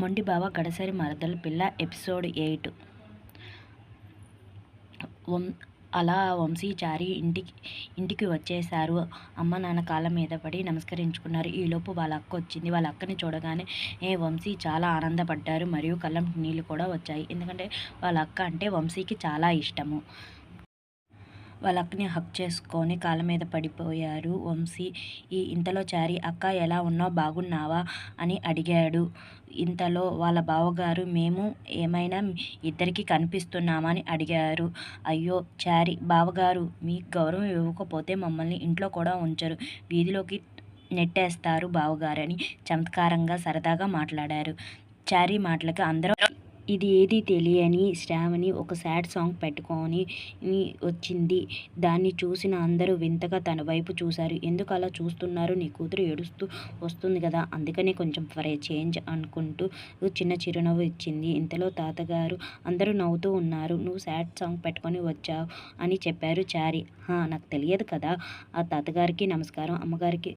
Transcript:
మొండి బావ గడసరి మరదల పిల్ల ఎపిసోడ్ 8. అలా వంశీ చారి ఇంటికి వచ్చేశారు. అమ్మ నాన్న కాళ్ళ మీద పడి నమస్కరించుకున్నారు. ఈలోపు వాళ్ళ అక్క వచ్చింది. వాళ్ళ అక్కని చూడగానే వంశీ చాలా ఆనందపడ్డారు. మరియు కళ్ళం నీళ్ళు కూడా వచ్చాయి. ఎందుకంటే వాళ్ళ అక్క అంటే వంశీకి చాలా ఇష్టము. వాళ్ళ అక్కని హక్ చేసుకొని కాళ్ళ మీద పడిపోయారు వంశీ. ఇంతలో చారి, అక్క ఎలా ఉన్నావు, బాగున్నావా అని అడిగాడు. ఇంతలో వాళ్ళ బావగారు, మేము ఏమైనా ఇద్దరికి కనిపిస్తున్నామా అని అడిగారు. అయ్యో చారి, బావగారు మీకు గౌరవం ఇవ్వకపోతే మమ్మల్ని ఇంట్లో కూడా ఉంచరు, వీధిలోకి నెట్టేస్తారు బావగారని చమత్కారంగా సరదాగా మాట్లాడారు. చారి మాటలకి అందరూ ఇది ఏది తెలియని శ్రావణి ఒక సాడ్ సాంగ్ పెట్టుకొని వచ్చింది. దాన్ని చూసిన అందరూ వింతగా తన వైపు చూశారు. ఎందుకు అలా చూస్తున్నారు, నీ కూతురు ఏడుస్తూ వస్తుంది కదా, అందుకని కొంచెం ఫర్ ఏ చేంజ్ అనుకుంటూ చిన్న చిరునవ్వు ఇచ్చింది. ఇంతలో తాతగారు అందరూ నవ్వుతూ ఉన్నారు. నువ్వు సాడ్ సాంగ్ పెట్టుకొని వచ్చావు అని చెప్పారు చారి. నాకు తెలియదు కదా. ఆ తాతగారికి నమస్కారం, అమ్మగారికి